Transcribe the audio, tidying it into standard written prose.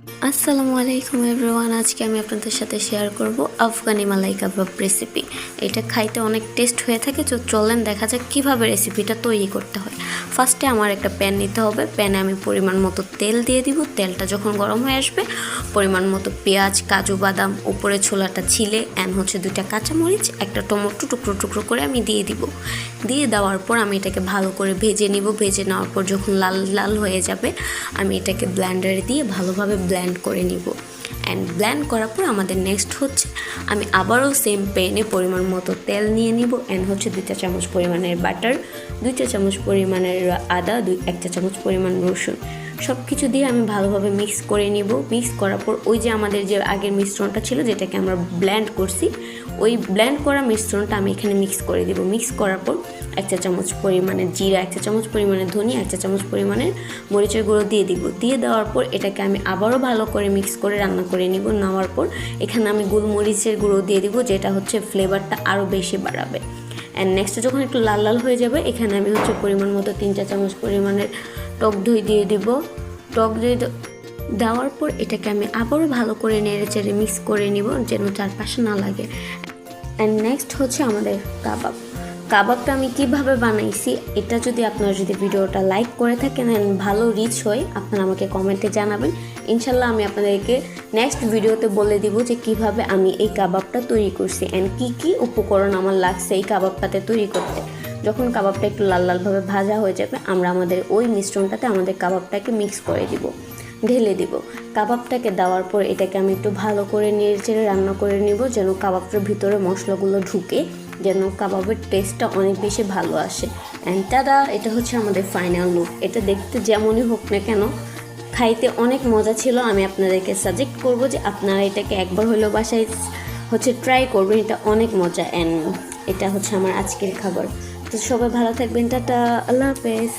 আসসালামু আলাইকুম এভরিওয়ান। আজকে আমি আপনাদের সাথে শেয়ার করব আফগানি মালাই কাবাব রেসিপি। এটা খাইতে অনেক টেস্ট হয়ে থাকে, তো চলেন দেখা যাক কীভাবে রেসিপিটা তৈরি করতে হয়। ফার্স্টে আমার একটা প্যান নিতে হবে। প্যানে আমি পরিমাণ মতো তেল দিয়ে দিব। তেলটা যখন গরম হয়ে আসবে, পরিমাণ মতো পেঁয়াজ, কাজু বাদাম, উপরে ছোলাটা ছিলে অ্যান্ড দুইটা কাঁচামরিচ, একটা টমেটো টুকরো টুকরো করে আমি দিয়ে দিব। দিয়ে দেওয়ার পর আমি এটাকে ভালো করে ভেজে নিব। ভেজে নেওয়ার পর যখন লাল লাল হয়ে যাবে, আমি এটাকে ব্লেন্ডারে দিয়ে ভালোভাবে ব্লেন্ড করে নিব। অ্যান্ড ব্লেন্ড করার পর আমাদের নেক্সট হচ্ছে আমি আবারও সেম প্যানে পরিমাণ মতো তেল নিয়ে নিব। অ্যান্ড 2 চা চামচ পরিমাণের বাটার, 2 চা চামচ পরিমাণের আদা, 1 চা চামচ পরিমাণ রসুন, সব কিছু দিয়ে আমি ভালোভাবে মিক্স করে নিব। মিক্স করার পর ওই যে আমাদের যে আগের মিশ্রণটা ছিল, যেটাকে আমরা ব্লেন্ড করছি, ওই ব্লেন্ড করা মিশ্রণটা আমি এখানে মিক্স করে দিব। মিক্স করার পর 1 চা চামচ পরিমাণের জিরা, 1 চা চামচ পরিমাণের ধনিয়া, 1 চা চামচ পরিমাণের মরিচের গুঁড়ো দিয়ে দিব। দিয়ে দেওয়ার পর এটাকে আমি আবারও ভালো করে মিক্স করে রান্না করে নিব। নেওয়ার পর এখানে আমি গোলমরিচের গুঁড়ো দিয়ে দিব, যেটা ফ্লেভারটা আরও বেশি বাড়াবে। অ্যান্ড নেক্সট যখন একটু লাল লাল হয়ে যাবে, এখানে আমি পরিমাণ মতো 3 চা চামচ পরিমাণের টক দই দিয়ে দিব। টক দই দেওয়ার পর এটাকে আমি আবারও ভালো করে নেড়ে চেড়ে মিক্স করে নিব, যেন চারপাশে না লাগে। অ্যান্ড নেক্সট আমাদের কাবাবটা আমি কিভাবে বানাইছি, এটা আপনারা যদি ভিডিওটা লাইক করে থাকেন অ্যান্ড ভালো রিচ হয়, আপনারা আমাকে কমেন্টে জানাবেন। ইনশাল্লাহ আমি আপনাদেরকে নেক্সট ভিডিওতে বলে দিব যে কিভাবে আমি এই কাবাবটা তৈরি করছি অ্যান্ড কী উপকরণ আমার লাগছে এই কাবাবটাতে তৈরি করতে। যখন কাবাবটা একটু লাল লালভাবে ভাজা হয়ে যাবে, আমরা আমাদের ওই মিশ্রণটাতে আমাদের কাবাবটাকে মিক্স করে দিব, ঢেলে দিব। কাবাবটাকে দেওয়ার পর এটাকে আমি একটু ভালো করে নেড়ে চেড়ে রান্না করে নিব, যেন কাবাবটার ভিতরে মশলাগুলো ঢুকে, যেন কাবাবের টেস্টটা অনেক বেশি ভালো আসে। অ্যান্ড তারা এটা আমাদের ফাইনাল লুক। এটা দেখতে যেমনই হোক না কেন, খাইতে অনেক মজা ছিল। আমি আপনাদেরকে সাজেস্ট করব যে আপনারা এটাকে একবার হলেও বাসায় ট্রাই করবেন। এটা অনেক মজা। অ্যান্ড এটা আমার আজকের খাবার। তো সবাই ভালো থাকবেন। টাটা, আল্লাহ হাফেজ।